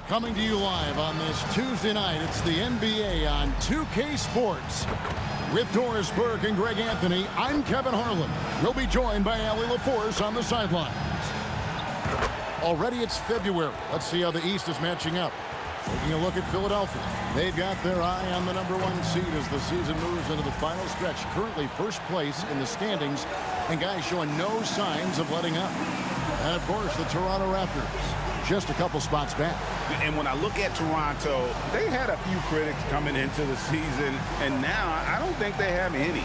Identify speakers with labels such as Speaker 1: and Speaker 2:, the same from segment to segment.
Speaker 1: Coming to you live on this Tuesday night, it's the NBA on 2K Sports. With Doris Burke and Greg Anthony, I'm Kevin Harlan. We'll be joined by Allie LaForce on the sidelines. Already it's February. Let's see how the East is matching up. Taking a look at Philadelphia. They've got their eye on the #1 seed as the season moves into the final stretch. Currently first place in the standings, and guys showing no signs of letting up. And of course, the Toronto Raptors, just a couple spots back.
Speaker 2: And when I look at Toronto, they had a few critics coming into the season, and now I don't think they have any.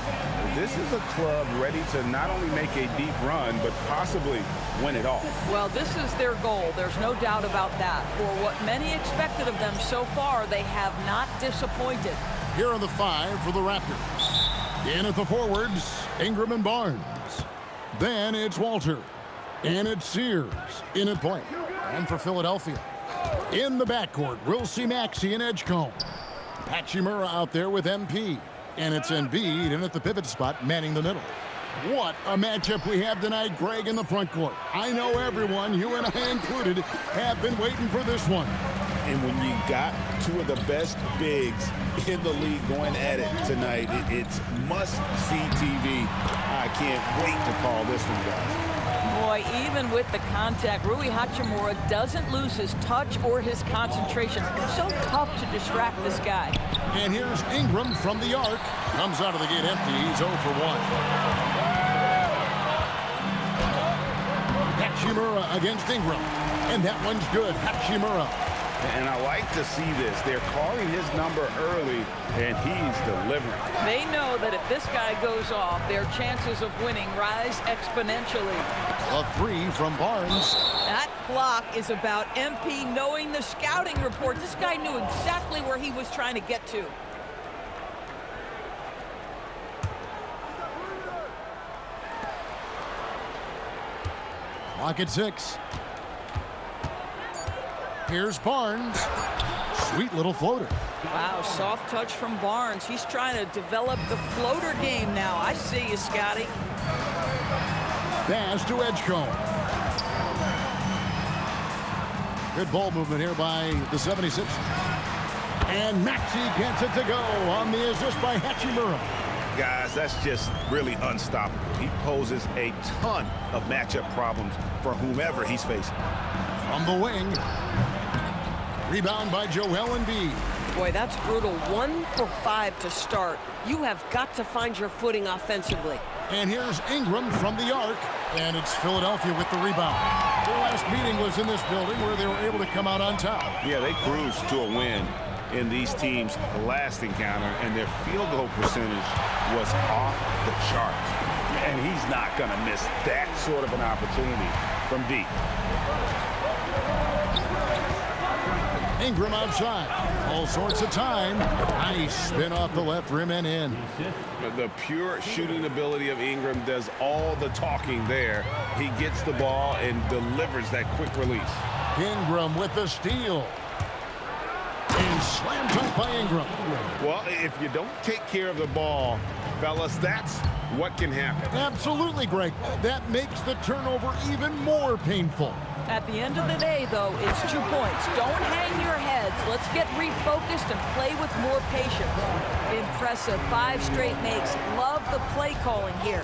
Speaker 2: This is a club ready to not only make a deep run, but possibly win it all.
Speaker 3: Well, this is their goal. There's no doubt about that. For what many expected of them so far, they have not disappointed.
Speaker 1: Here are the 5 for the Raptors. In at the forwards, Ingram and Barnes. Then it's Walter. And it's Sears in at point. And for Philadelphia, in the backcourt, we'll see Maxey and Edgecombe. Hachimura out there with MP. And it's Embiid in at the pivot spot, manning the middle. What a matchup we have tonight, Greg, in the front court. I know everyone, you and I included, have been waiting for this one.
Speaker 2: And when you got two of the best bigs in the league going at it tonight, it's must-see TV. I can't wait to call this one, guys.
Speaker 3: Boy, even with the contact, Rui Hachimura doesn't lose his touch or his concentration. It's so tough to distract this guy.
Speaker 1: And here's Ingram from the arc. Comes out of the gate empty. He's 0 for 1. Hachimura against Ingram. And that one's good. Hachimura.
Speaker 2: And I like to see this. They're calling his number early, and he's delivering.
Speaker 3: They know that if this guy goes off, their chances of winning rise exponentially.
Speaker 1: A 3 from Barnes.
Speaker 3: That block is about MP knowing the scouting report. This guy knew exactly where he was trying to get to.
Speaker 1: Clock at 6. Here's Barnes. Sweet little floater.
Speaker 3: Wow, soft touch from Barnes. He's trying to develop the floater game now. I see you, Scotty.
Speaker 1: Pass to Edgecombe. Good ball movement here by the 76ers. And Maxey gets it to go on the assist by Hachimura.
Speaker 2: Guys, that's just really unstoppable. He poses a ton of matchup problems for whomever he's facing.
Speaker 1: From the wing. Rebound by Joel Embiid.
Speaker 4: Boy, that's brutal. 1 for 5 to start. You have got to find your footing offensively.
Speaker 1: And here's Ingram from the arc. And it's Philadelphia with the rebound. Their last meeting was in this building where they were able to come out on top.
Speaker 2: Yeah, they cruised to a win in these teams' last encounter, and their field goal percentage was off the charts. And he's not going to miss that sort of an opportunity from deep.
Speaker 1: Ingram outside. All sorts of time. Nice spin off the left rim and in.
Speaker 2: The pure shooting ability of Ingram does all the talking there. He gets the ball and delivers that quick release.
Speaker 1: Ingram with the steal. And slam dunk by Ingram.
Speaker 2: Well, if you don't take care of the ball, fellas, that's what can happen.
Speaker 1: Absolutely, Greg. That makes the turnover even more painful.
Speaker 3: At the end of the day, though, it's 2 points. Don't hang your heads. Let's get refocused and play with more patience. Impressive. 5 straight makes. Love the play calling here.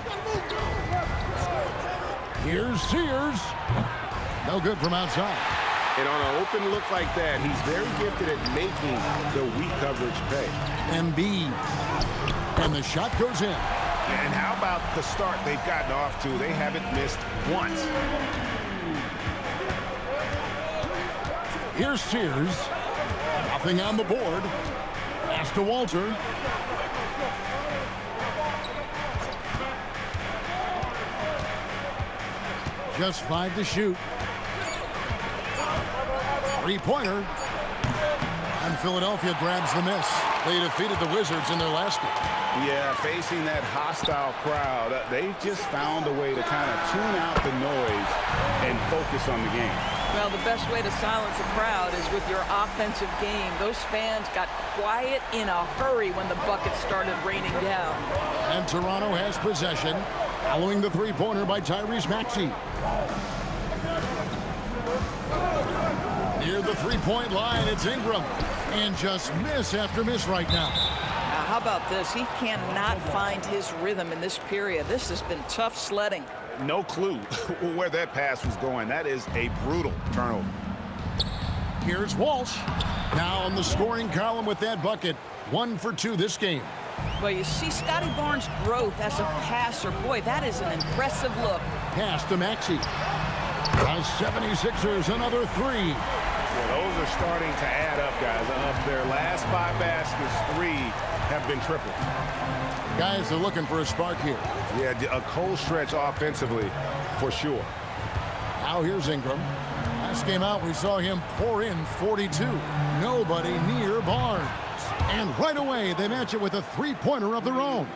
Speaker 1: Here's Sears. No good from outside.
Speaker 2: And on an open look like that, he's very gifted at making the weak coverage pay.
Speaker 1: Embiid. And the shot goes in.
Speaker 2: And how about the start they've gotten off to? They haven't missed once.
Speaker 1: Here's Sears. Nothing on the board. Pass to Walter. Just 5 to shoot. Three-pointer. And Philadelphia grabs the miss. They defeated the Wizards in their last game.
Speaker 2: Yeah, facing that hostile crowd, they just found a way to kind of tune out the noise and focus on the game.
Speaker 3: Well, the best way to silence a crowd is with your offensive game. Those fans got quiet in a hurry when the buckets started raining down.
Speaker 1: And Toronto has possession, following the three-pointer by Tyrese Maxey. Near the three-point line, it's Ingram. And just miss after miss right now.
Speaker 3: Now, how about this? He cannot find his rhythm in this period. This has been tough sledding.
Speaker 2: No clue where that pass was going. That is a brutal turnover.
Speaker 1: Here's Walsh. Now on the scoring column with that bucket. 1 for 2 this game.
Speaker 3: Well, you see Scotty Barnes' growth as a passer. Boy, that is an impressive look.
Speaker 1: Pass to Maxey. The 76ers, another 3.
Speaker 2: Yeah, those are starting to add up, guys. Of their last 5 baskets, 3 have been tripled.
Speaker 1: Guys are looking for a spark here.
Speaker 2: Yeah, a cold stretch offensively, for sure.
Speaker 1: Now here's Ingram. Last game out, we saw him pour in 42. Nobody near Barnes. And right away, they match it with a three-pointer of their own.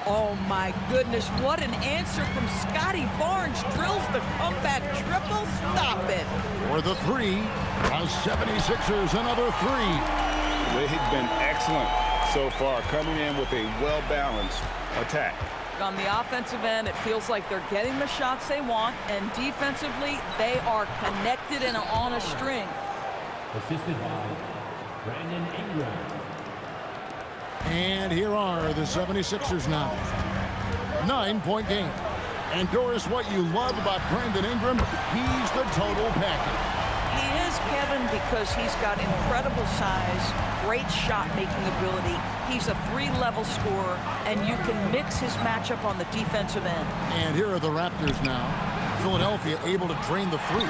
Speaker 3: Oh, my goodness. What an answer from Scotty Barnes. Drills the comeback triple. Stop it.
Speaker 1: For the 3, the 76ers, another 3.
Speaker 2: They've been excellent so far, coming in with a well-balanced attack.
Speaker 3: On the offensive end, it feels like they're getting the shots they want, and defensively, they are connected and on a string.
Speaker 5: Assisted by Brandon Ingram.
Speaker 1: And here are the 76ers now. 9-point game. And Doris, what you love about Brandon Ingram, he's the total package.
Speaker 3: He is, Kevin, because he's got incredible size, great shot-making ability. He's a 3-level scorer, and you can mix his matchup on the defensive end.
Speaker 1: And here are the Raptors now. Philadelphia able to drain the 3.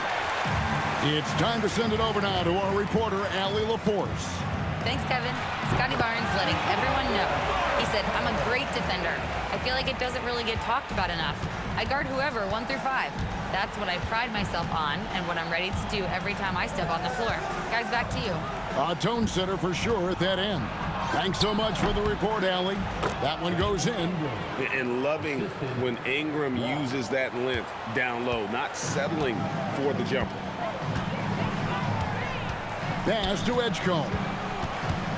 Speaker 1: It's time to send it over now to our reporter, Allie LaForce.
Speaker 6: Thanks, Kevin. Scotty Barnes letting everyone know. He said, I'm a great defender. I feel like it doesn't really get talked about enough. I guard whoever, 1 through 5. That's what I pride myself on and what I'm ready to do every time I step on the floor. Guys, back to you.
Speaker 1: A tone setter for sure at that end. Thanks so much for the report, Allie. That one goes in.
Speaker 2: And loving when Ingram uses that length down low, not settling for the jumper.
Speaker 1: Pass to Edgecombe.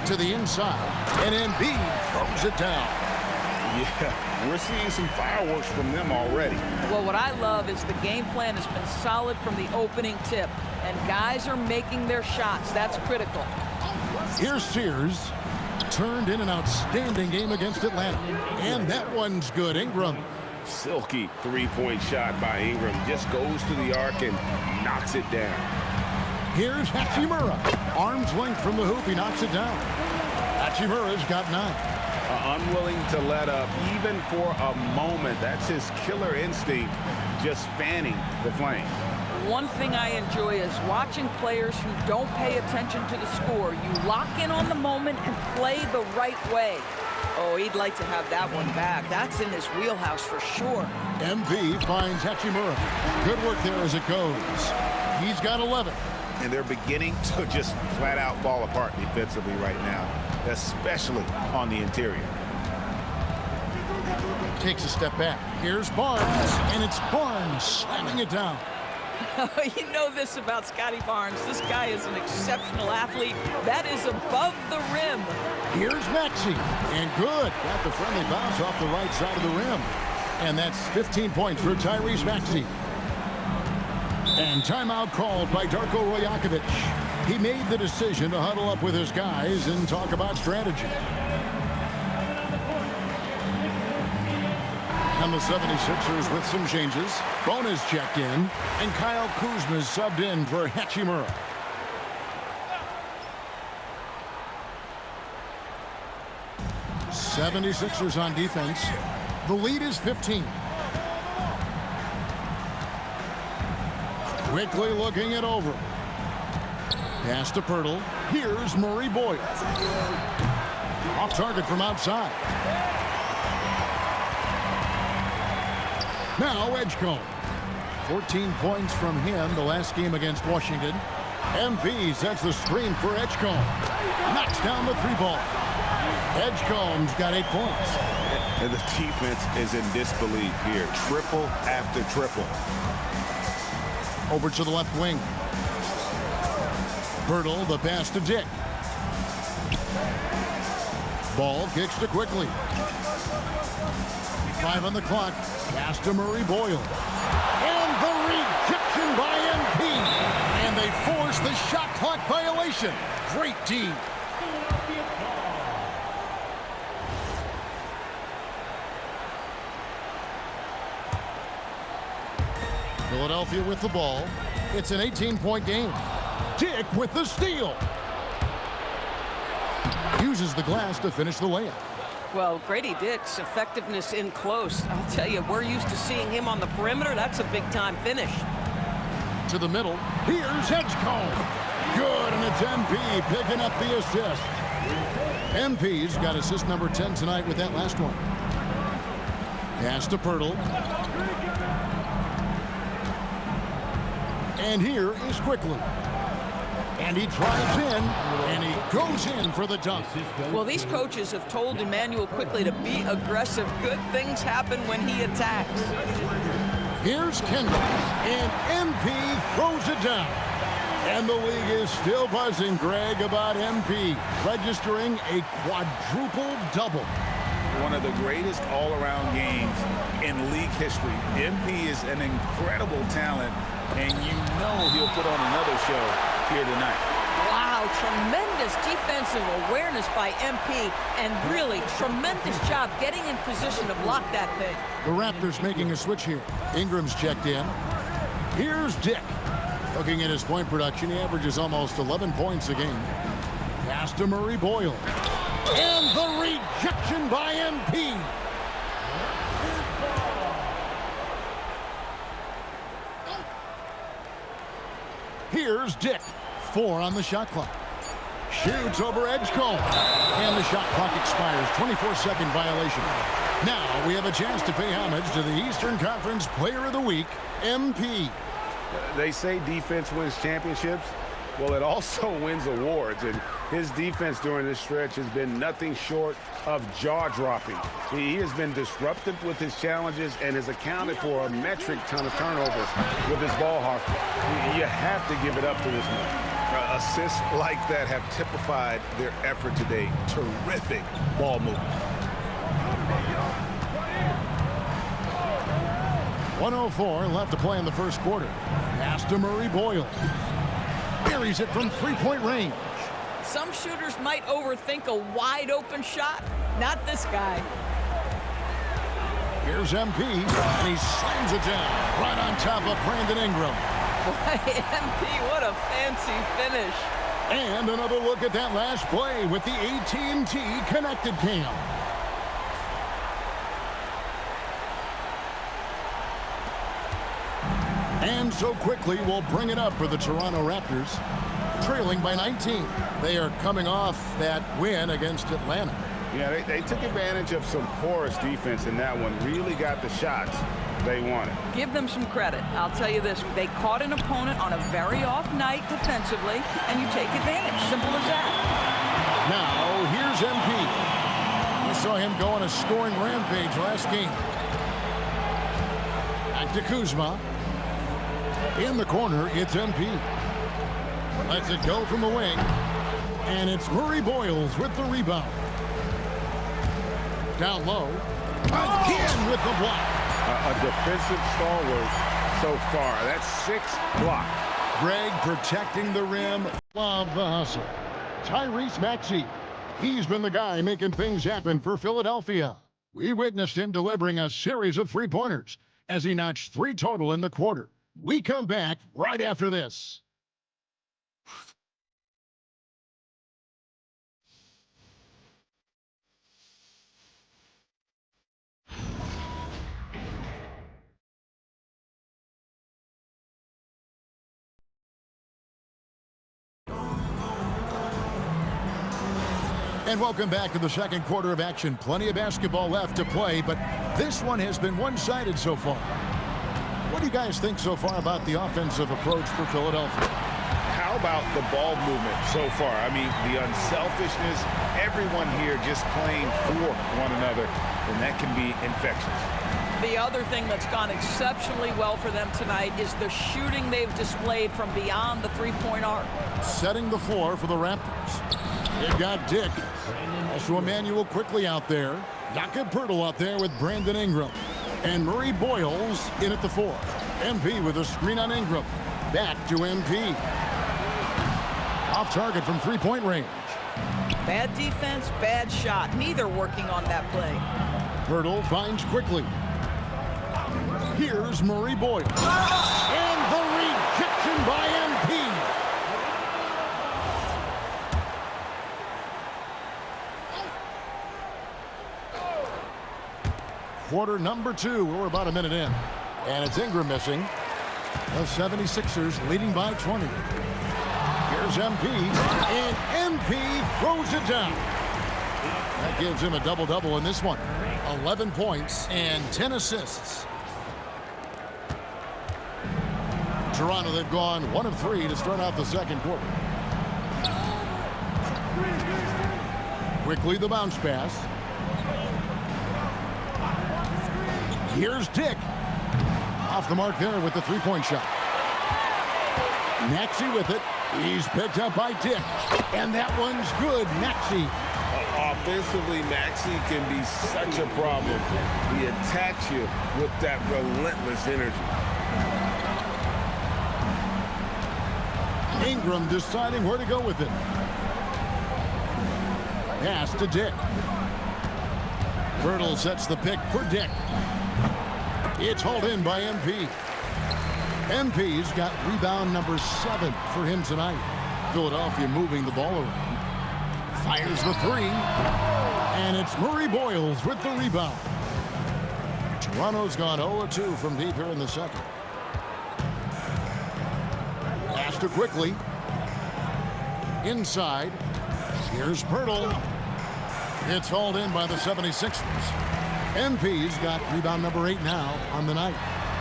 Speaker 1: To the inside. And Embiid throws it down.
Speaker 2: Yeah, we're seeing some fireworks from them already.
Speaker 3: Well, what I love is the game plan has been solid from the opening tip, and guys are making their shots. That's critical.
Speaker 1: Here's Sears. Turned in an outstanding game against Atlanta. And that one's good. Ingram.
Speaker 2: Silky three-point shot by Ingram. Just goes to the arc and knocks it down.
Speaker 1: Here's Hachimura. Arm's length from the hoop. He knocks it down. Hachimura's got 9.
Speaker 2: Unwilling to let up, even for a moment. That's his killer instinct, just fanning the flames.
Speaker 3: One thing I enjoy is watching players who don't pay attention to the score. You lock in on the moment and play the right way. Oh, he'd like to have that one back. That's in his wheelhouse for sure.
Speaker 1: MV finds Hachimura. Good work there as it goes. He's got 11.
Speaker 2: And they're beginning to just flat out fall apart defensively right now, especially on the interior.
Speaker 1: Takes a step back. Here's Barnes, and it's Barnes slamming it down.
Speaker 3: You know this about Scotty Barnes. This guy is an exceptional athlete. That is above the rim.
Speaker 1: Here's Maxey, and good. Got the friendly bounce off the right side of the rim. And that's 15 points for Tyrese Maxey. And timeout called by Darko Rajakovic. He made the decision to huddle up with his guys and talk about strategy. And the 76ers with some changes. Bonus checked in, and Kyle Kuzma's subbed in for Hachimura. '76ers on defense. The lead is 15. Quickly looking it over. Pass to Pirtle. Here's Murray Boyle. Off target from outside. Now Edgecombe. 14 points from him the last game against Washington. MV sets the screen for Edgecombe. Knocks down the 3-ball. Edgecombe's got 8 points.
Speaker 2: And the defense is in disbelief here. Triple after triple.
Speaker 1: Over to the left wing. Pirtle, the pass to Dick. Ball kicks to Quickly. 5 on the clock. Pass to Murray Boyle. And the rejection by MP. And they they force the shot clock violation. Great D. Philadelphia with the ball. It's an 18-point game. Dick with the steal. Uses the glass to finish the layup.
Speaker 4: Well, Grady Dick's effectiveness in close. I'll tell you, we're used to seeing him on the perimeter. That's a big-time finish.
Speaker 1: To the middle. Here's Edgecombe. Good, and it's MP picking up the assist. MP's got assist number 10 tonight with that last one. Pass to Pirtle. And here is Quickly. And he drives in, and he goes in for the dunk.
Speaker 3: Well, these coaches have told Emmanuel Quickly to be aggressive. Good things happen when he attacks.
Speaker 1: Here's Kendall, and MP throws it down. And the league is still buzzing, Greg, about MP registering a quadruple double.
Speaker 2: One of the greatest all-around games in league history. MP is an incredible talent, and you know he'll put on another show here tonight.
Speaker 3: Wow, tremendous defensive awareness by MP, and really tremendous job getting in position to block that thing.
Speaker 1: The Raptors making a switch here. Ingram's checked in. Here's Dick. Looking at his point production, he averages almost 11 points a game. Pass to Murray Boyle. And the rejection by MP. Here's Dick. 4 on the shot clock. Shoots over Edgecombe. And the shot clock expires. 24-second violation. Now we have a chance to pay homage to the Eastern Conference Player of the Week, MP.
Speaker 2: They say defense wins championships. Well, it also wins awards, and his defense during this stretch has been nothing short of jaw-dropping. He has been disruptive with his challenges and has accounted for a metric ton of turnovers with his ball hawking. You have to give it up to this man. Assists like that have typified their effort today. Terrific ball movement.
Speaker 1: 1:04 left to play in the first quarter. Pass to Murray Boyle. Buries it from three-point range.
Speaker 3: Some shooters might overthink a wide-open shot. Not this guy.
Speaker 1: Here's MP, and he slams it down right on top of Brandon Ingram.
Speaker 3: Boy, MP, what a fancy finish.
Speaker 1: And another look at that last play with the AT&T Connected Cam. And so Quickly we'll bring it up for the Toronto Raptors, trailing by 19. They are coming off that win against Atlanta.
Speaker 2: Yeah, they took advantage of some porous defense in that one. Really got the shots they wanted.
Speaker 3: Give them some credit. I'll tell you this. They caught an opponent on a very off night defensively, and you take advantage. Simple as that.
Speaker 1: Now, here's MP. We saw him go on a scoring rampage last game. Back to Kuzma. In the corner, it's MP. Lets it go from the wing. And it's Murray Boyles with the rebound. Down low. Again with the block.
Speaker 2: A defensive stalwart so far. That's 6 blocks.
Speaker 1: Greg protecting the rim. Love the hustle. Tyrese Maxey. He's been the guy making things happen for Philadelphia. We witnessed him delivering a series of three-pointers as he notched 3 total in the quarter. We come back right after this. And welcome back to the second quarter of action. Plenty of basketball left to play, but this one has been one-sided so far. What do you guys think so far about the offensive approach for Philadelphia?
Speaker 2: How about the ball movement so far? I mean, the unselfishness, everyone here just playing for one another, and that can be infectious.
Speaker 3: The other thing that's gone exceptionally well for them tonight is the shooting they've displayed from beyond the three-point arc.
Speaker 1: Setting the floor for the Raptors. They've got Dick. Also Emmanuel Quickly out there. Jakob Poeltl out there with Brandon Ingram. And Murray Boyles in at the 4. MP with a screen on Ingram. Back to MP. Off target from three-point range.
Speaker 3: Bad defense, bad shot. Neither working on that play.
Speaker 1: Hurdle finds quickly. Here's Murray Boyle. And the rejection by MP. Quarter number 2. We're about a minute in. And it's Ingram missing. The 76ers leading by 20. Here's MP. And MP throws it down. That gives him a double-double in this one. 11 points and 10 assists. Toronto, they've gone 1 of 3 to start out the second quarter. Quickly the bounce pass. Here's Dick. Off the mark there with the three-point shot. Maxey with it. He's picked up by Dick. And that one's good. Maxey.
Speaker 2: Offensively, Maxey can be such a problem. He attacks you with that relentless energy.
Speaker 1: Ingram deciding where to go with it. Pass to Dick. Hurdle sets the pick for Dick. It's hauled in by MP. MP's got rebound number 7 for him tonight. Philadelphia moving the ball around. Fires the 3. And it's Murray Boyles with the rebound. Toronto's gone 0-2 from deep here in the second. Pass to quickly. Inside. Here's Pirtle. It's hauled in by the 76ers. MP's got rebound number 8 now on the night.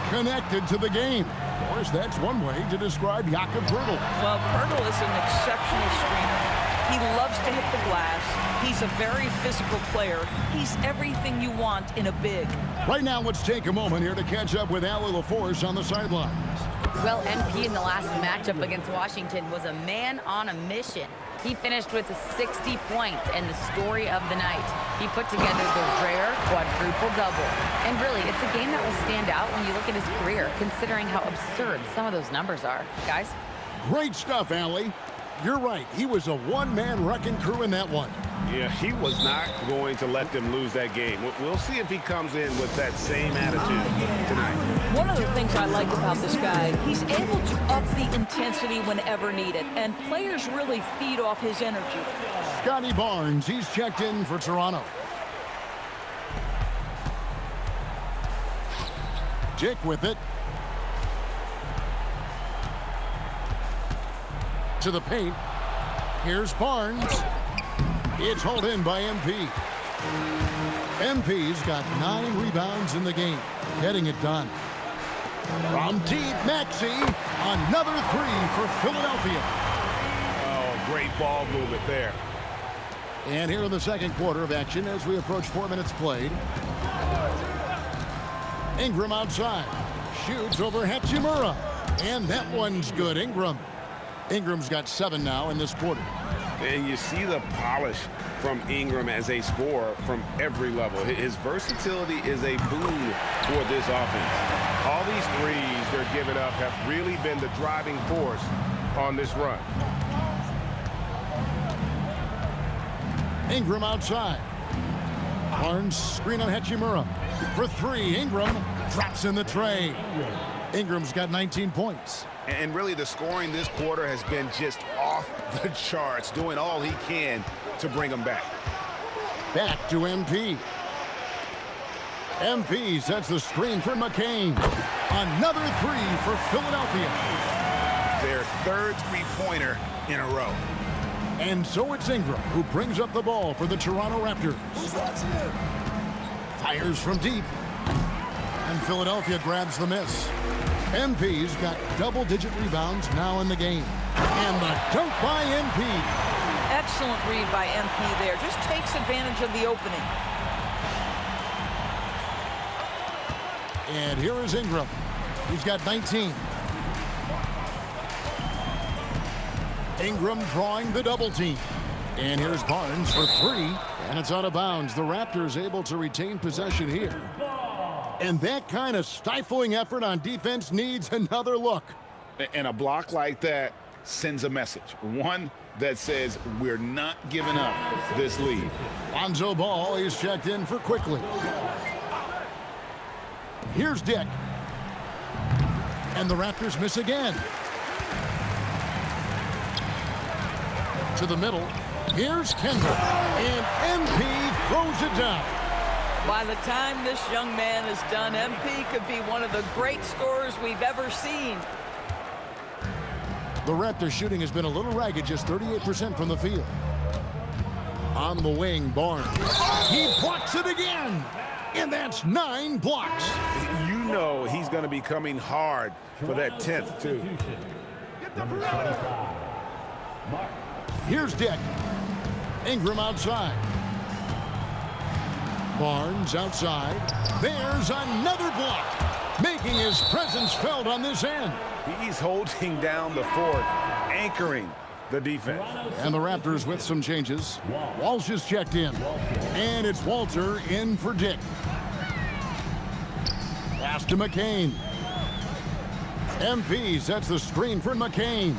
Speaker 1: Connected to the game. Of course, that's one way to describe Jakob Pirtle.
Speaker 3: Well, Pirtle is an exceptional screener. He loves to hit the glass. He's a very physical player. He's everything you want in a big.
Speaker 1: Right now, let's take a moment here to catch up with Allie LaForce on the sidelines.
Speaker 6: Well, MP in the last matchup against Washington was a man on a mission. He finished with 60 points and the story of the night. He put together the rare quadruple double. And really, it's a game that will stand out when you look at his career, considering how absurd some of those numbers are. Guys?
Speaker 1: Great stuff, Allie. You're right. He was a one-man wrecking crew in that one.
Speaker 2: Yeah, he was not going to let them lose that game. We'll see if he comes in with that same attitude tonight.
Speaker 3: One of the things I like about this guy, he's able to up the intensity whenever needed, and players really feed off his energy.
Speaker 1: Scotty Barnes, he's checked in for Toronto. Dick with it. To the paint. Here's Barnes. It's hauled in by MP. MP's got 9 rebounds in the game, getting it done. From deep, Maxey, another 3 for Philadelphia.
Speaker 2: Oh, great ball movement there.
Speaker 1: And here in the second quarter of action as we approach 4 minutes played. Ingram outside. Shoots over Hachimura. And that one's good. Ingram's got 7 now in this quarter.
Speaker 2: And you see the polish from Ingram as a scorer from every level. His versatility is a boon for this offense. All these threes they're giving up have really been the driving force on this run.
Speaker 1: Ingram outside. Barnes screen on Hachimura. For 3, Ingram drops in the tray. Ingram's got 19 points.
Speaker 2: And really the scoring this quarter has been just off the charts, doing all he can to bring them back.
Speaker 1: Back to MP. MP sets the screen for McCain. Another 3 for Philadelphia.
Speaker 2: Their third three-pointer in a row.
Speaker 1: And so it's Ingram who brings up the ball for the Toronto Raptors. Fires from deep. And Philadelphia grabs the miss. MP's got double-digit rebounds now in the game. And the dunk by MP.
Speaker 3: Excellent read by MP there. Just takes advantage of the opening.
Speaker 1: And here is Ingram. He's got 19. Ingram drawing the double team. And here's Barnes for 3. And it's out of bounds. The Raptors able to retain possession here. And that kind of stifling effort on defense needs another look.
Speaker 2: And a block like that sends a message, one that says we're not giving up this lead.
Speaker 1: Lonzo Ball is checked in for quickly. Here's Dick. And the Raptors miss again. To the middle. Here's Kendall. And MP throws it down.
Speaker 3: By the time this young man is done, MP could be one of the great scorers we've ever seen.
Speaker 1: The Raptors shooting has been a little ragged, just 38% from the field. On the wing, Barnes. He blocks it again. And that's 9 blocks.
Speaker 2: You know he's going to be coming hard for that 10th, too.
Speaker 1: Here's Dick. Ingram outside. Barnes outside. There's another block, making his presence felt on this end.
Speaker 2: He's holding down the fort, anchoring the defense.
Speaker 1: And the Raptors with some changes. Walsh is checked in. And it's Walter in for Dick. Pass to McCain. MP sets the screen for McCain.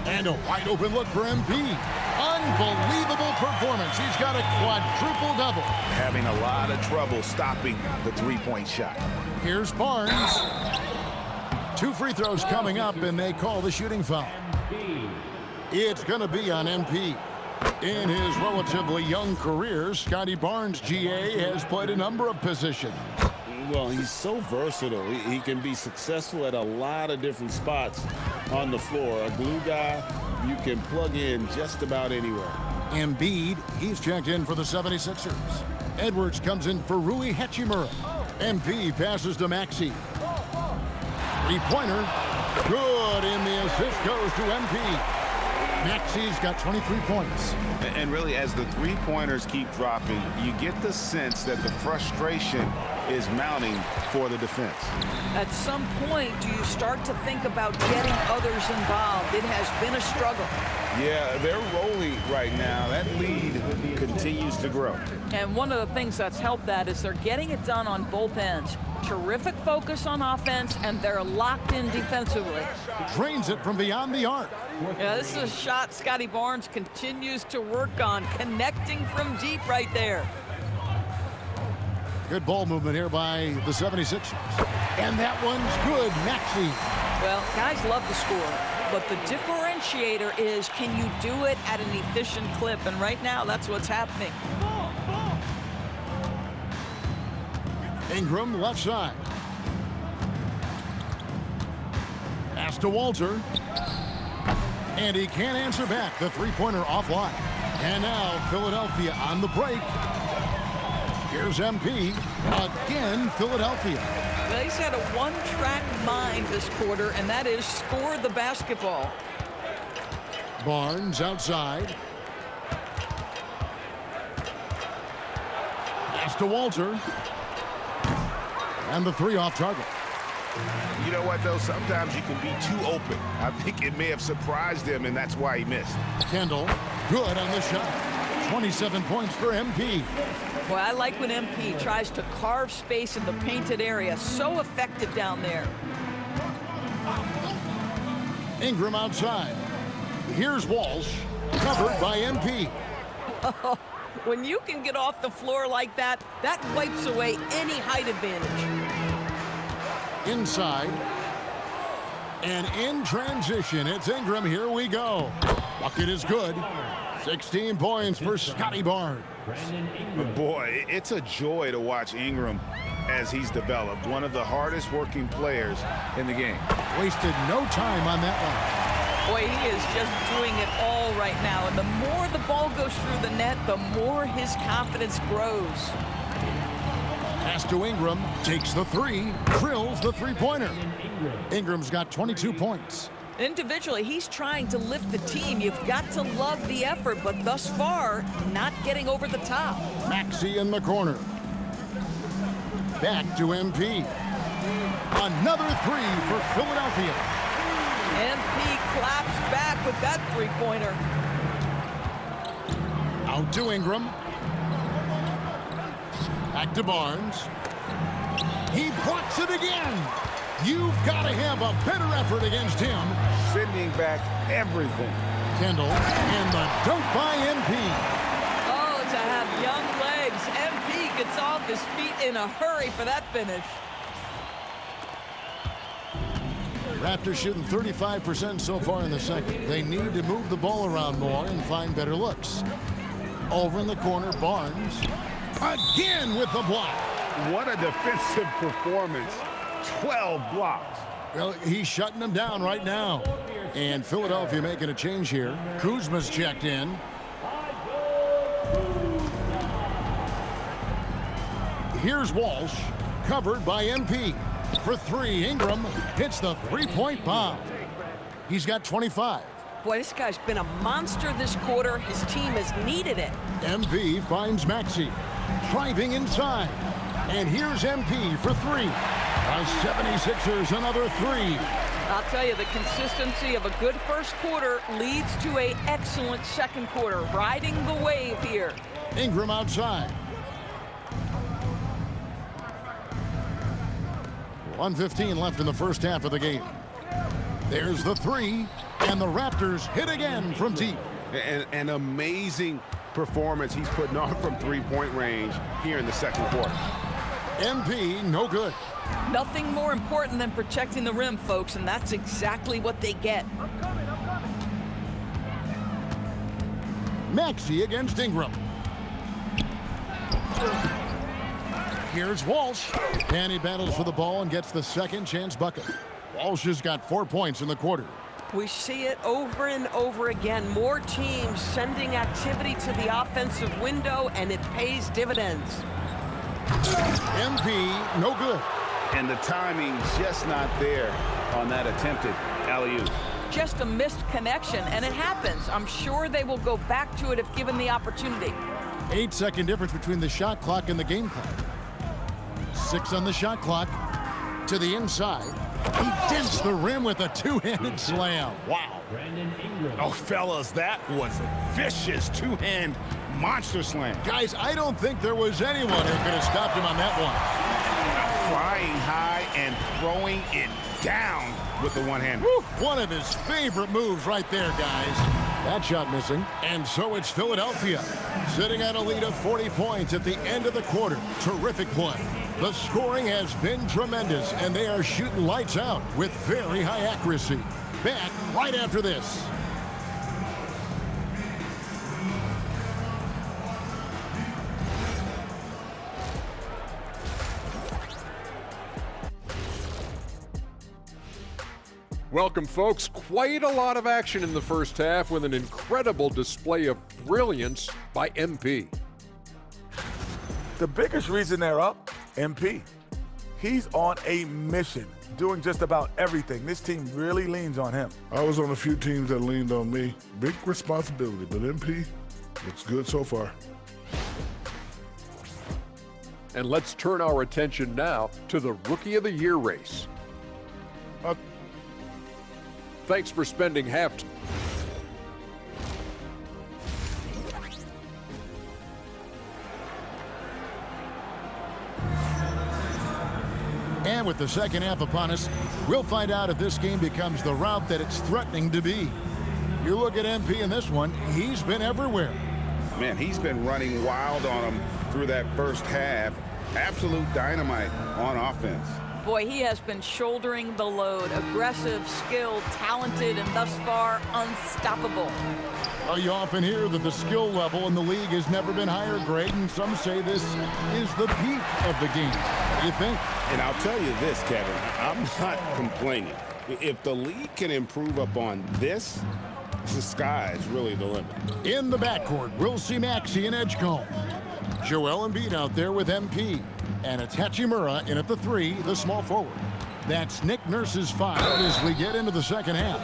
Speaker 1: And a wide open look for MP. Unbelievable performance. He's got a quadruple double.
Speaker 2: Having a lot of trouble stopping the three-point shot.
Speaker 1: Here's Barnes. 2 free throws coming up, and they call the shooting foul. It's going to be on MP. In his relatively young career, Scotty Barnes, GA, has played a number of positions.
Speaker 7: Well, he's so versatile. He can be successful at a lot of different spots on the floor. A glue guy, you can plug in just about anywhere.
Speaker 1: Embiid, he's checked in for the 76ers. Edwards comes in for Rui Hachimura. MP passes to Maxey. Three-pointer. Good, and the assist goes to MP. Maxey's got 23 points.
Speaker 2: And really, as the three-pointers keep dropping, you get the sense that the frustration is mounting for the defense.
Speaker 3: At some point, do you start to think about getting others involved? It has been a struggle.
Speaker 2: Yeah, they're rolling right now. That lead continues to grow.
Speaker 3: And one of the things that's helped that is they're getting it done on both ends. Terrific focus on offense, and they're locked in defensively.
Speaker 1: Drains it from beyond the arc.
Speaker 3: Yeah, this is a shot Scotty Barnes continues to work on, connecting from deep right there.
Speaker 1: Good ball movement here by the 76ers. And that one's good, Maxey.
Speaker 3: Well, guys love to score, but the differentiator is, can you do it at an efficient clip? And right now, that's what's happening.
Speaker 1: Ingram left side. Pass to Walter. And he can't answer back. The three-pointer offline. And now Philadelphia on the break. Here's MP. Again, Philadelphia.
Speaker 3: Well, he's had a one-track mind this quarter, and that is score the basketball.
Speaker 1: Barnes outside. Pass to Walter. And the three off target.
Speaker 2: You know what, though? Sometimes you can be too open. I think it may have surprised him, and that's why he missed.
Speaker 1: Kendall, good on the shot. 27 points for MP.
Speaker 3: Well, I like when MP tries to carve space in the painted area. So effective down there.
Speaker 1: Ingram outside. Here's Walsh, covered by MP.
Speaker 3: When you can get off the floor like that, that wipes away any height advantage.
Speaker 1: Inside. And in transition, it's Ingram. Here we go. Bucket is good. 16 points for Scotty Barnes.
Speaker 2: Boy, it's a joy to watch Ingram as he's developed. One of the hardest working players in the game.
Speaker 1: Wasted no time on that one.
Speaker 3: Boy, he is just doing it all right now. And the more the ball goes through the net, the more his confidence grows.
Speaker 1: Pass to Ingram, takes the three, drills the three-pointer. Ingram's got 22 points.
Speaker 3: Individually, he's trying to lift the team. You've got to love the effort, but thus far, not getting over the top.
Speaker 1: Maxey in the corner. Back to MP. Another three for Philadelphia.
Speaker 3: MP claps back with that three-pointer.
Speaker 1: Out to Ingram. Back to Barnes. He blocks it again. You've got to have a better effort against him.
Speaker 2: sending back everything.
Speaker 1: Kendall, and the dunk by MP.
Speaker 3: Oh, to have young legs. MP gets off his feet in a hurry for that finish.
Speaker 1: Raptors shooting 35% so far in the second. They need to move the ball around more and find better looks. Over in the corner, Barnes. Again with the block.
Speaker 2: What a defensive performance. 12 blocks.
Speaker 1: Well, he's shutting them down right now. And Philadelphia making a change here. Kuzma's checked in. Here's Walsh, covered by MP. For three, Ingram hits the three-point bomb. He's got 25.
Speaker 3: Boy, this guy's been a monster this quarter. His team has needed it.
Speaker 1: MP finds Maxey, driving inside. And here's MP for three. The 76ers another three.
Speaker 3: I'll tell you, the consistency of a good first quarter leads to an excellent second quarter. Riding the wave here.
Speaker 1: Ingram outside. 1:15 left in the first half of the game. There's the three, and the Raptors hit again from deep.
Speaker 2: An amazing performance he's putting on from three-point range here in the second quarter.
Speaker 1: MP, no good.
Speaker 3: Nothing more important than protecting the rim, folks, and that's exactly what they get.
Speaker 1: Maxey against Ingram. Here's Walsh, and he battles for the ball and gets the second chance bucket. Walsh has got 4 points in the quarter.
Speaker 3: We see it over and over again. More teams sending activity to the offensive window, and it pays dividends.
Speaker 1: MP, no good.
Speaker 2: And the timing just not there on that attempted alley-oop.
Speaker 3: Just a missed connection, and it happens. I'm sure they will go back to it if given the opportunity.
Speaker 1: 8-second difference between the shot clock and the game clock. 6 on the shot clock. To the inside. He dents the rim with a two-handed slam. Wow.
Speaker 2: Oh, fellas, that was a vicious two-hand monster slam.
Speaker 1: Guys, I don't think there was anyone who could have stopped him on that one.
Speaker 2: Flying high and throwing it down with the one hand.
Speaker 1: Woo, one of his favorite moves right there, guys. That shot missing. And so it's Philadelphia, sitting at a lead of 40 points at the end of the quarter. Terrific play. The scoring has been tremendous, and they are shooting lights out with very high accuracy. Back right after this.
Speaker 8: Welcome, folks. Quite a lot of action in the first half with an incredible display of brilliance by MP.
Speaker 9: The biggest reason they're up, MP. He's on a mission, doing just about everything. This team really leans on him.
Speaker 10: I was on a few teams that leaned on me. Big responsibility, but MP looks good so far.
Speaker 8: And let's turn our attention now to the Rookie of the Year race. Thanks for spending half.
Speaker 1: And with the second half upon us, we'll find out if this game becomes the route that it's threatening to be. You look at MP in this one, he's been everywhere.
Speaker 2: Man, he's been running wild on him through that first half. Absolute dynamite on offense.
Speaker 3: Boy, he has been shouldering the load. Aggressive, skilled, talented, and thus far, unstoppable.
Speaker 1: Well, you often hear that the skill level in the league has never been higher, Greg, and some say this is the peak of the game. What do you think?
Speaker 2: And I'll tell you this, Kevin, I'm not complaining. If the league can improve upon this, the sky is really the limit.
Speaker 1: In the backcourt, we'll see Maxey and Edgecombe. Joel Embiid out there with MP. And it's Hachimura in at the three, the small forward. That's Nick Nurse's foul as we get into the second half.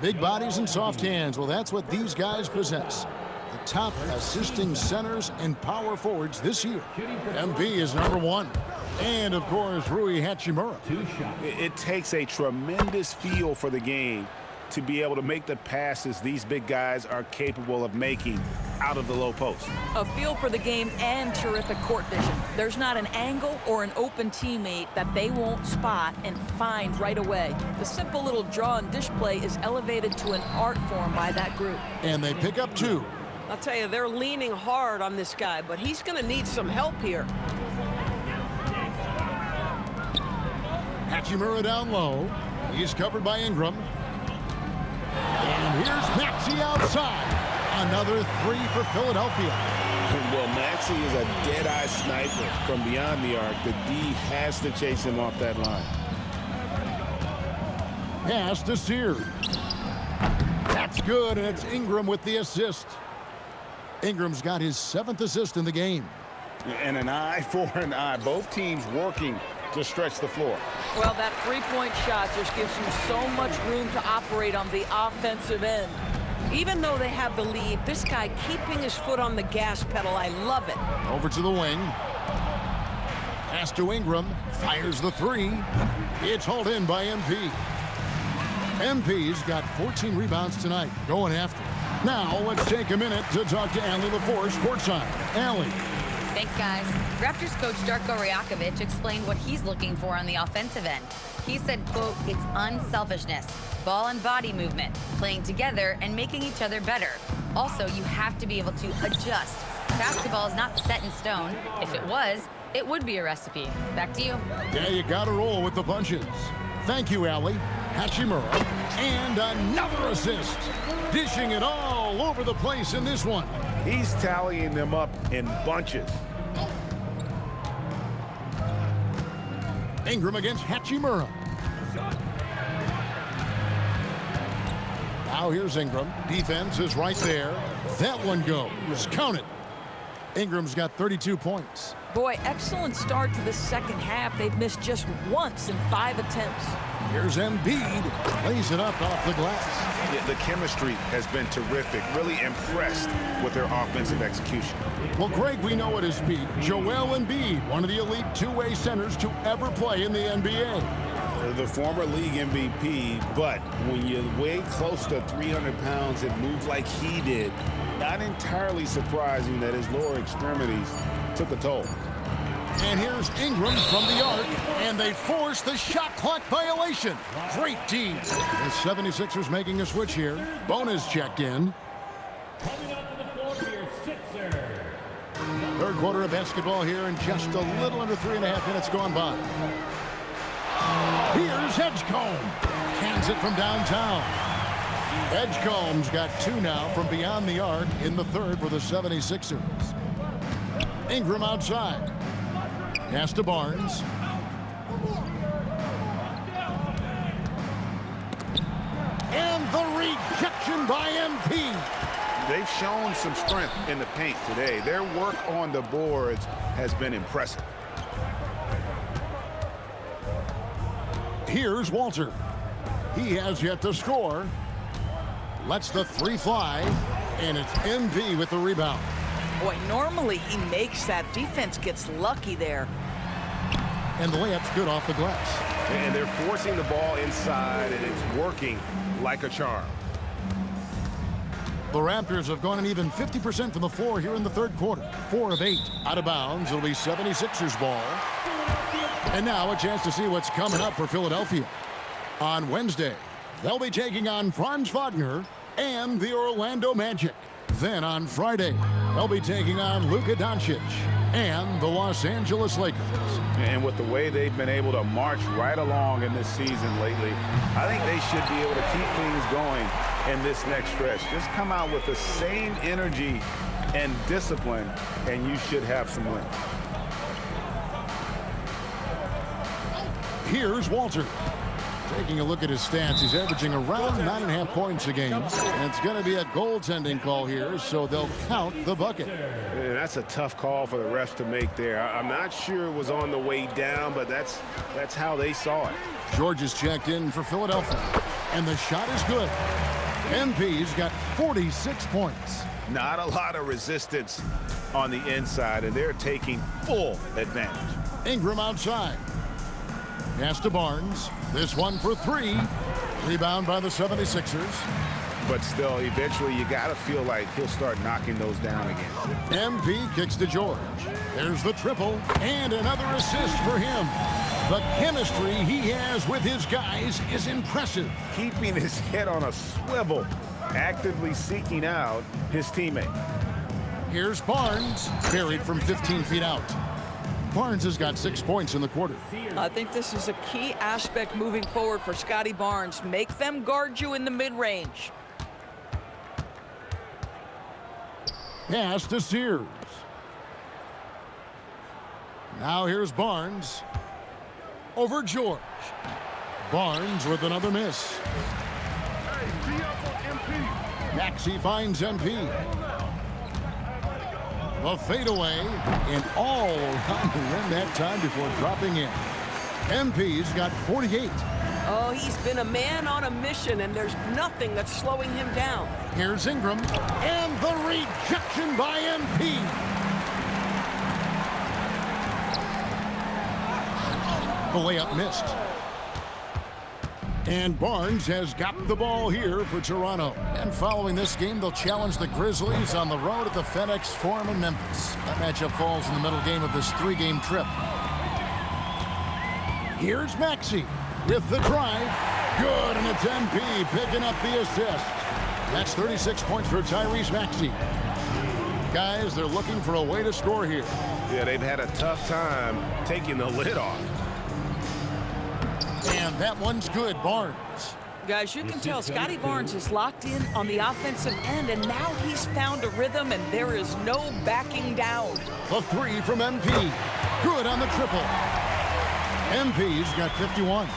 Speaker 1: Big bodies and soft hands. Well, that's what these guys possess. The top assisting centers and power forwards this year. MP is number one. And, of course, Rui Hachimura.
Speaker 2: It takes a tremendous feel for the game to be able to make the passes these big guys are capable of making out of the low post.
Speaker 3: A feel for the game and terrific court vision. There's not an angle or an open teammate that they won't spot and find right away. The simple little draw and dish play is elevated to an art form by that group.
Speaker 1: And they pick up 2.
Speaker 4: I'll tell you, they're leaning hard on this guy, but he's going to need some help here.
Speaker 1: Hachimura down low. He's covered by Ingram. And here's Maxey outside. Another 3 for Philadelphia.
Speaker 7: Well, Maxey is a dead-eye sniper from beyond the arc. The D has to chase him off that line.
Speaker 1: Pass to Sears. That's good, and it's Ingram with the assist. Ingram's got his 7th assist in the game.
Speaker 2: And an eye for an eye. Both teams working to stretch the floor.
Speaker 3: Well, that three-point shot just gives you so much room to operate on the offensive end.
Speaker 4: Even though they have the lead, this guy keeping his foot on the gas pedal, I love it.
Speaker 1: Over to the wing. Pass to Ingram. Fires the 3. It's hauled in by MP. MP's got 14 rebounds tonight, going after it. Now, let's take a minute to talk to Allie LaForce courtside. Allie.
Speaker 6: Thanks, guys. Raptors coach Darko Rajakovic explained what he's looking for on the offensive end. He said, quote, it's unselfishness, ball and body movement, playing together and making each other better. Also, you have to be able to adjust. Basketball is not set in stone. If it was, it would be a recipe. Back to you.
Speaker 1: Yeah, you got to roll with the punches. Thank you, Allie. Hachimura. And another assist. Dishing it all over the place in this one.
Speaker 2: He's tallying them up in bunches.
Speaker 1: Ingram against Hachimura. Now here's Ingram. Defense is right there. That one goes. Count it. Ingram's got 32 points.
Speaker 3: Boy, excellent start to the second half. They've missed just once in 5 attempts.
Speaker 1: Here's Embiid. Lays it up off the glass.
Speaker 2: Yeah, the chemistry has been terrific. Really impressed with their offensive execution.
Speaker 1: Well, Greg, we know at his peak, Joel Embiid, one of the elite two-way centers to ever play in the NBA.
Speaker 2: The former league MVP, but when you weigh close to 300 pounds and move like he did, not entirely surprising that his lower extremities took a toll.
Speaker 1: And here's Ingram from the arc, and they force the shot clock violation. Great D. The 76ers making a switch here. Bonus checked in.
Speaker 5: Coming onto the floor for your Sixers.
Speaker 1: Third quarter of basketball here, and just a little under 3.5 minutes gone by. Here's Edgecombe. Cans it from downtown. Edgecombe's got 2 now from beyond the arc in the third for the 76ers. Ingram outside. Pass to Barnes. And the rejection by MP.
Speaker 2: They've shown some strength in the paint today. Their work on the boards has been impressive.
Speaker 1: Here's Walter. He has yet to score. Lets the 3 fly, and it's MP with the rebound.
Speaker 3: Boy, normally he makes that. Defense gets lucky there.
Speaker 1: And the layup's good off the glass.
Speaker 2: And they're forcing the ball inside, and it's working like a charm.
Speaker 1: The Raptors have gone an even 50% from the floor here in the third quarter. 4 of 8 out of bounds. It'll be 76ers ball. And now a chance to see what's coming up for Philadelphia. On Wednesday, they'll be taking on Franz Wagner and the Orlando Magic. Then on Friday, they'll be taking on Luka Doncic and the Los Angeles Lakers.
Speaker 2: And with the way they've been able to march right along in this season lately, I think they should be able to keep things going in this next stretch. Just come out with the same energy and discipline, and you should have some wins.
Speaker 1: Here's Walter. Taking a look at his stats, he's averaging around 9.5 points a game. And it's going to be a goaltending call here, so they'll count the bucket.
Speaker 2: Yeah, that's a tough call for the refs to make there. I'm not sure it was on the way down, but that's how they saw it.
Speaker 1: George is checked in for Philadelphia, and the shot is good. MP's got 46 points.
Speaker 2: Not a lot of resistance on the inside, and they're taking full advantage.
Speaker 1: Ingram outside. Pass to Barnes. This one for 3. Rebound by the 76ers.
Speaker 2: but still, eventually you got to feel like he'll start knocking those down again.
Speaker 1: MP kicks to George. There's the triple and another assist for him. The chemistry he has with his guys is impressive.
Speaker 2: Keeping his head on a swivel, actively seeking out his teammate.
Speaker 1: Here's Barnes, buried from 15 feet out. Barnes has got 6 points in the quarter.
Speaker 3: I think this is a key aspect moving forward for Scotty Barnes. Make them guard you in the mid-range.
Speaker 1: Pass to Sears. Now here's Barnes. Over George. Barnes with another miss. Maxey finds MP. The fadeaway, and all around the rim that time before dropping in. MP's got 48.
Speaker 4: Oh, he's been a man on a mission, and there's nothing that's slowing him down.
Speaker 1: Here's Ingram, and the rejection by MP. The layup missed. And Barnes has got the ball here for Toronto. And following this game, they'll challenge the Grizzlies on the road at the FedEx Forum in Memphis. That matchup falls in the middle game of this 3-game trip. Here's Maxey with the drive. Good, and it's MP picking up the assist. That's 36 points for Tyrese Maxey. Guys, they're looking for a way to score here.
Speaker 2: Yeah, they've had a tough time taking the lid off.
Speaker 1: And that one's good, Barnes.
Speaker 3: Guys, you can tell Scotty Barnes is locked in on the offensive end, and now he's found a rhythm, and there is no backing down.
Speaker 1: The three from MP. Good on the triple. MP's got 51.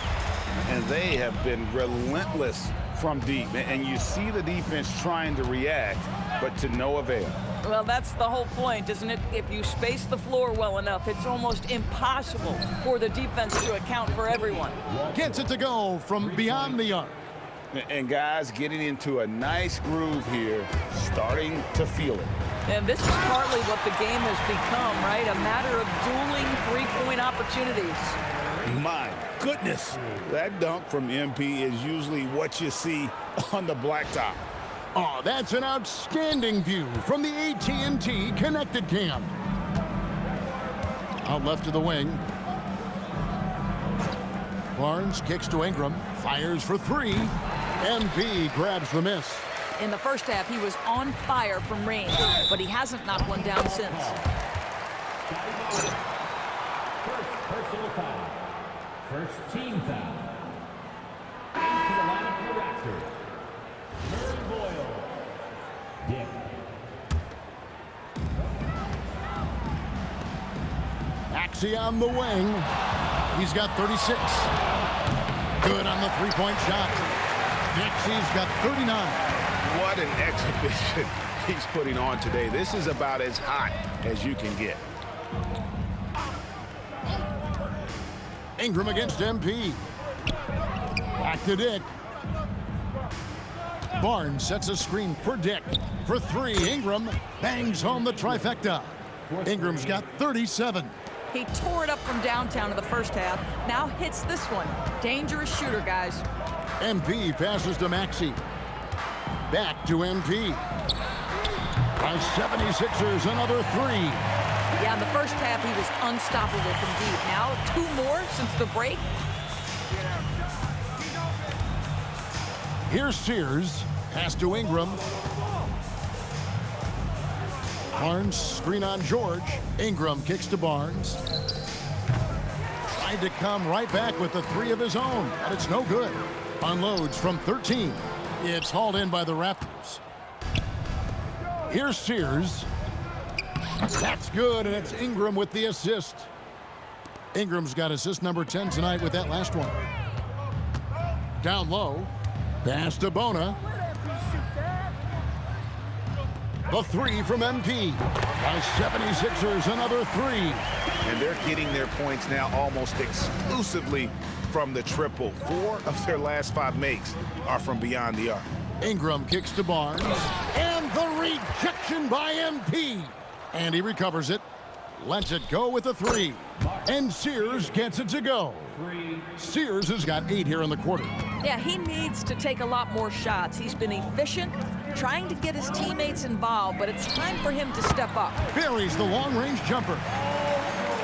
Speaker 2: And they have been relentless from deep. And you see the defense trying to react, but to no avail.
Speaker 3: Well, that's the whole point, isn't it? If you space the floor well enough, it's almost impossible for the defense to account for everyone.
Speaker 1: Gets it to go from beyond the arc.
Speaker 2: And guys getting into a nice groove here, starting to feel it.
Speaker 3: And this is partly what the game has become, right? A matter of dueling three-point opportunities.
Speaker 2: My goodness, that dunk from MP is usually what you see on the blacktop.
Speaker 1: Oh, that's an outstanding view from the AT&T Connected Cam. Out left to the wing. Barnes kicks to Ingram, fires for three. MP grabs the miss.
Speaker 3: In the first half, he was on fire from range, but he hasn't knocked one down since.
Speaker 5: First personal foul. First team foul. Into the line of the Raptors. Murray Boyle. Dick.
Speaker 1: Maxey on the wing. He's got 36. Good on the three-point shot. Maxey's got 39.
Speaker 2: What an exhibition he's putting on today. This is about as hot as you can get.
Speaker 1: Ingram against MP. Back to Dick. Barnes sets a screen for Dick. For three, Ingram bangs home the trifecta. Ingram's got 37.
Speaker 3: He tore it up from downtown in the first half. Now hits this one. Dangerous shooter, guys.
Speaker 1: MP passes to Maxey. Back to MP. By 76ers, another three.
Speaker 3: Yeah, in the first half, he was unstoppable from deep. Now, two more since the break.
Speaker 1: Here's Sears. Pass to Ingram. Barnes, screen on George. Ingram kicks to Barnes. Tried to come right back with the three of his own, but it's no good. Unloads from 13. It's hauled in by the Raptors. Here's Sears. That's good, and it's Ingram with the assist. Ingram's got assist number 10 tonight with that last one. Down low. Pass to Bona. The three from MP. By 76ers, another three.
Speaker 2: And they're getting their points now almost exclusively from the triple. 4 of their last 5 makes are from beyond the arc.
Speaker 1: Ingram kicks to Barnes. And the rejection by MP. And he recovers it. Lets it go with a three. And Sears gets it to go. Sears has got 8 here in the quarter.
Speaker 3: Yeah, he needs to take a lot more shots. He's been efficient, trying to get his teammates involved, but it's time for him to step up.
Speaker 1: Buries the long-range jumper.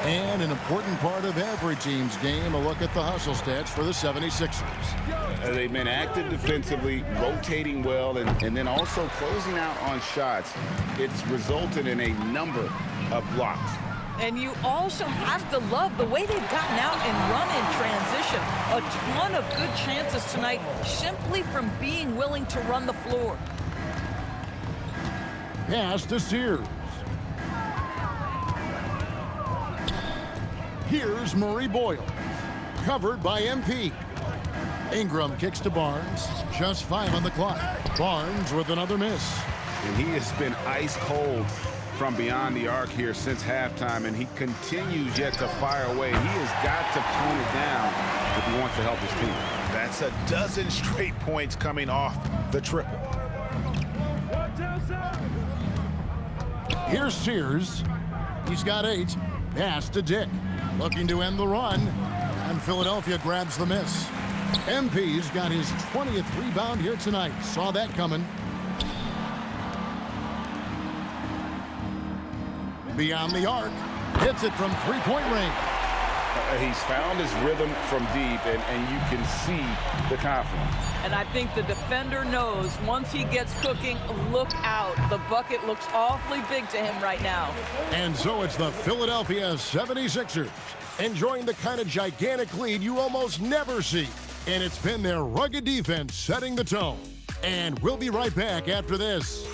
Speaker 1: And an important part of every team's game, a look at the hustle stats for the 76ers.
Speaker 2: They've been active defensively, rotating well, and then also closing out on shots. It's resulted in a number of blocks.
Speaker 3: And you also have to love the way they've gotten out and run in transition. A ton of good chances tonight simply from being willing to run the floor.
Speaker 1: Pass to Sears. Here's Murray Boyle, covered by MP. Ingram kicks to Barnes, just 5 on the clock. Barnes with another miss.
Speaker 2: And he has been ice cold from beyond the arc here since halftime, and he continues yet to fire away. He has got to tone it down if he wants to help his team.
Speaker 11: That's a dozen straight points coming off the triple.
Speaker 1: Here's Sears. He's got 8. Pass to Dick. Looking to end the run, and Philadelphia grabs the miss. MP's got his 20th rebound here tonight. Saw that coming. Beyond the arc, hits it from three-point range.
Speaker 2: He's found his rhythm from deep, and you can see the confidence.
Speaker 3: And I think the defender knows once he gets cooking, look out. The bucket looks awfully big to him right now.
Speaker 1: And so it's the Philadelphia 76ers enjoying the kind of gigantic lead you almost never see. And it's been their rugged defense setting the tone. And we'll be right back after this.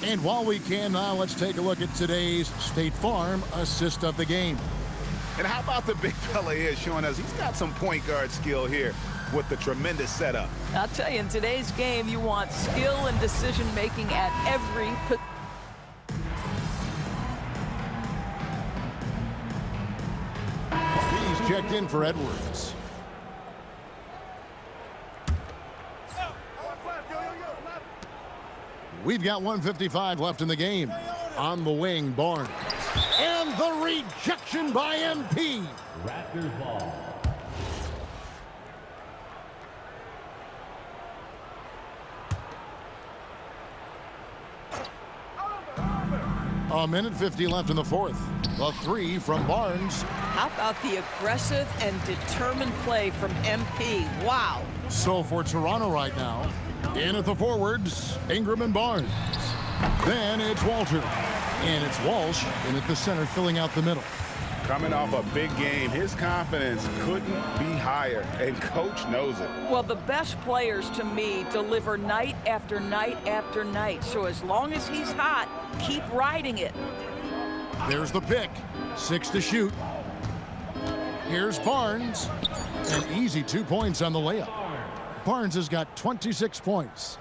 Speaker 1: And while we can now, let's take a look at today's State Farm assist of the game.
Speaker 11: And how about the big fella here showing us he's got some point guard skill here with the tremendous setup.
Speaker 3: I'll tell you, in today's game, you want skill and decision-making at every position.
Speaker 1: He's checked in for Edwards. We've got 1:55 left in the game. On the wing, Barnes. And the rejection by MP.
Speaker 5: Raptors ball.
Speaker 1: A minute 50 left in the fourth. The 3 from Barnes.
Speaker 3: How about the aggressive and determined play from MP? Wow.
Speaker 1: So for Toronto right now, in at the forwards, Ingram and Barnes. Then it's Walter. And it's Walsh in at the center, filling out the middle.
Speaker 2: Coming off a big game, his confidence couldn't be higher, and Coach knows it.
Speaker 3: Well, the best players, to me, deliver night after night after night. So as long as he's hot, keep riding it.
Speaker 1: There's the pick. 6 to shoot. Here's Barnes. An easy 2 points on the layup. Barnes has got 26 points.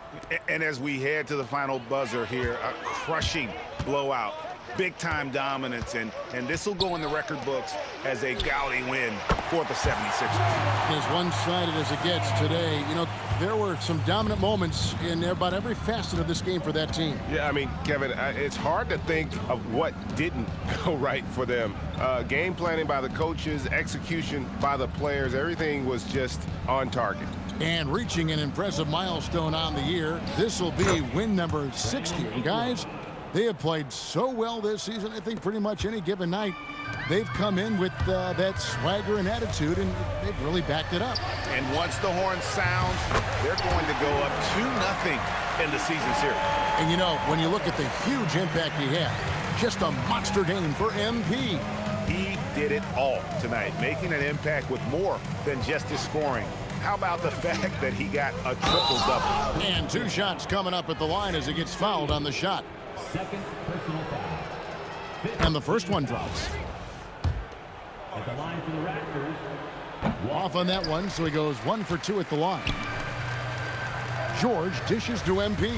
Speaker 11: And as we head to the final buzzer here, a crushing blowout. Big-time dominance, and this will go in the record books as a gaudy win for the 76ers.
Speaker 1: As one-sided as it gets today, you know, there were some dominant moments in about every facet of this game for that team.
Speaker 12: Yeah, I mean, Kevin, it's hard to think of what didn't go right for them. Game planning by the coaches, execution by the players, everything was just on target.
Speaker 1: And reaching an impressive milestone on the year, this will be win number 60. And guys, they have played so well this season. I think pretty much any given night, they've come in with that swagger and attitude, and they've really backed it up.
Speaker 11: And once the horn sounds, they're going to go up 2-0 in the season series.
Speaker 1: And you know, when you look at the huge impact he had, just a monster game for MP.
Speaker 11: He did it all tonight, making an impact with more than just his scoring. How about the fact that he got a triple-double?
Speaker 1: And 2 shots coming up at the line as he gets fouled on the shot.
Speaker 5: Second personal foul.
Speaker 1: And the first one drops.
Speaker 5: At the line for the Raptors.
Speaker 1: Off on that one, so he goes 1 for 2 at the line. George dishes to MP.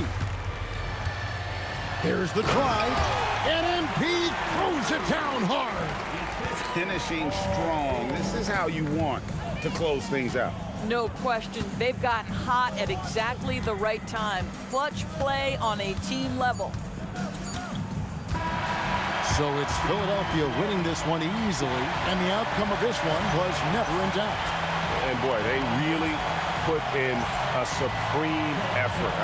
Speaker 1: There's the drive, and MP throws it down hard.
Speaker 2: Finishing strong. This is how you want to close things out.
Speaker 3: No question. They've gotten hot at exactly the right time. Clutch play on a team level.
Speaker 1: So it's Philadelphia winning this one easily, and the outcome of this one was never in doubt.
Speaker 12: And boy, they really put in a supreme effort.